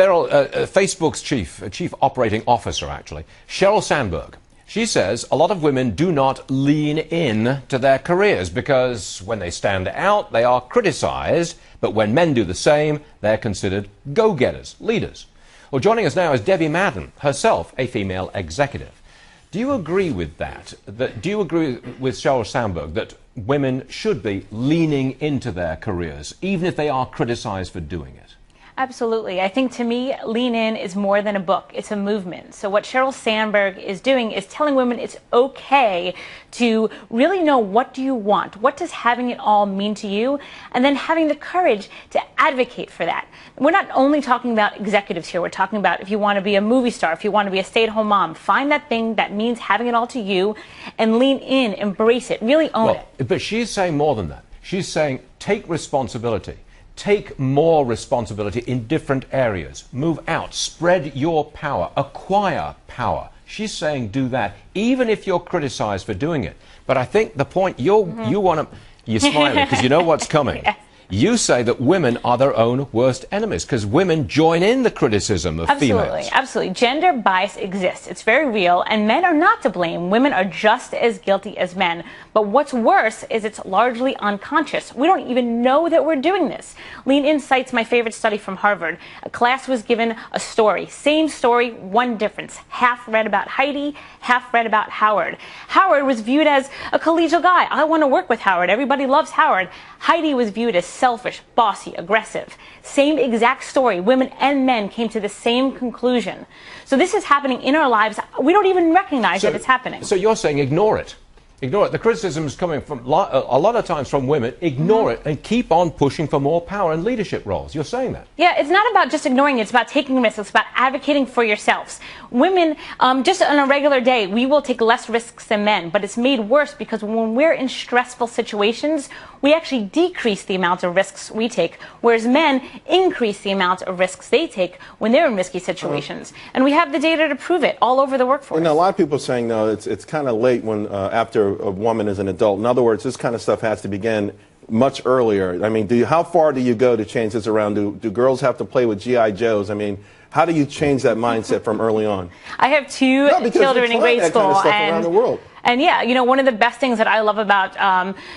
Facebook's chief operating officer, actually, Sheryl Sandberg. She says a lot of women do not lean in to their careers because when they stand out, they are criticized. But when men do the same, they're considered go-getters, leaders. Well, joining us now is Debbie Madden, herself a female executive. Do you agree with that? Do you agree with Sheryl Sandberg that women should be leaning into their careers, even if they are criticized for doing it? Absolutely. I think to me, Lean In is more than a book. It's a movement. So what Sheryl Sandberg is doing is telling women it's okay to really know what do you want, what does having it all mean to you, and then having the courage to advocate for that. We're not only talking about executives here. We're talking about if you want to be a movie star, if you want to be a stay-at-home mom, find that thing that means having it all to you and lean in, embrace it, really own it. But she's saying more than that. She's saying take responsibility. Take more responsibility in different areas. Move out. Spread your power. Acquire power. She's saying do that, even if you're criticized for doing it. But I think the point you want to... You're smiling because you know what's coming. Yes. You say that women are their own worst enemies because women join in the criticism of females. Absolutely. Gender bias exists. It's very real, and men are not to blame. Women are just as guilty as men. But what's worse is it's largely unconscious. We don't even know that we're doing this. Lean In cites my favorite study from Harvard. A class was given a story. Same story, one difference. Half read about Heidi, half read about Howard. Howard was viewed as a collegial guy. I want to work with Howard. Everybody loves Howard. Heidi was viewed as selfish, bossy, aggressive. Same exact story. Women and men came to the same conclusion. So this is happening in our lives. We don't even recognize that it's happening. So you're saying ignore it. Ignore it. The criticism is coming from a lot of times from women. Ignore it and keep on pushing for more power and leadership roles. You're saying that. Yeah, it's not about just ignoring it. It's about taking risks. It's about advocating for yourselves. Women, just on a regular day, we will take less risks than men. But it's made worse because when we're in stressful situations, we actually decrease the amount of risks we take, whereas men increase the amount of risks they take when they're in risky situations. And we have the data to prove it all over the workforce. You know, a lot of people are saying, no, it's kind of late when after a woman is an adult. In other words, this kind of stuff has to begin much earlier. I mean, how far do you go to change this around? Do girls have to play with G.I. Joes? I mean, how do you change that mindset from early on? I have two children in grade school, kind of stuff around the world. And yeah, you know, one of the best things that I love about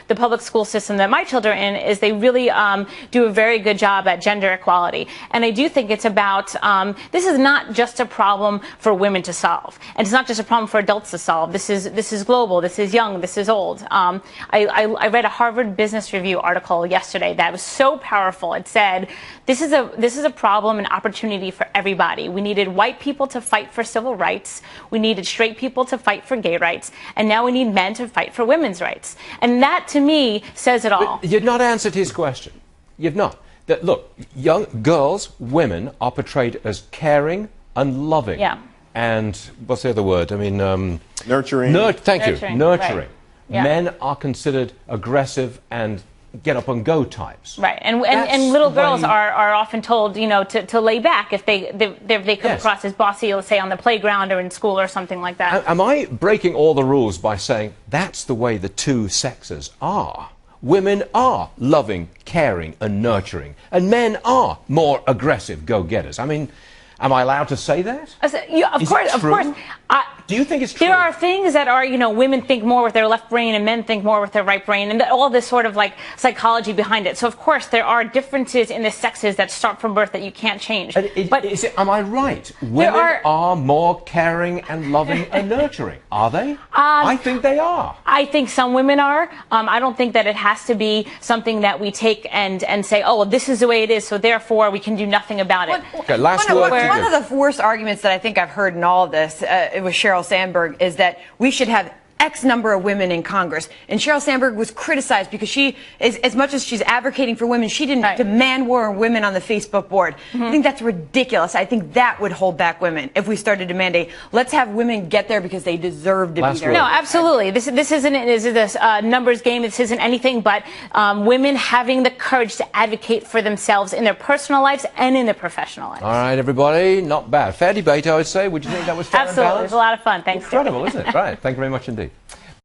the public school system that my children are in is they really do a very good job at gender equality. And I do think it's about, this is not just a problem for women to solve. And it's not just a problem for adults to solve. This is global, this is young, this is old. I read a Harvard Business Review article yesterday that was so powerful. It said, this is a problem and opportunity for everybody. We needed white people to fight for civil rights. We needed straight people to fight for gay rights. And now we need men to fight for women's rights. And that, to me, says it all. But you've not answered his question. You've not. That, look, young girls, women are portrayed as caring and loving. Yeah. And what's the other word? I mean... nurturing. Thank you. Nurturing. Right. Yeah. Men are considered aggressive and get-up-and-go types. Right, and little girls are often told, you know, to lay back if they come across as bossy, let's say on the playground or in school or something like that. Am I breaking all the rules by saying that's the way the two sexes are? Women are loving, caring, and nurturing, and men are more aggressive go-getters. I mean, am I allowed to say that? Of course. Do you think it's true? There are things that are, you know, women think more with their left brain and men think more with their right brain, and all this sort of like psychology behind it. So of course there are differences in the sexes that start from birth that you can't change. But am I right? Women are more caring and loving and nurturing. Are they? I think they are. I think some women are. I don't think that it has to be something that we take and say, oh, well, this is the way it is, so therefore we can do nothing about it. Okay, last word. One of the worst arguments that I think I've heard in all of this with Sheryl Sandberg is that we should have X number of women in Congress. And Sheryl Sandberg was criticized because she, as much as she's advocating for women, she didn't demand more women on the Facebook board. I think that's ridiculous. I think that would hold back women if we started to mandate, let's have women get there because they deserve to be there. No, absolutely. This isn't a numbers game. This isn't anything but women having the courage to advocate for themselves in their personal lives and in their professional lives. All right, everybody. Not bad. Fair debate, I would say. Would you think that was fair and balanced? Absolutely. It was a lot of fun. Thanks. Incredible, isn't it? Right. Thank you very much indeed.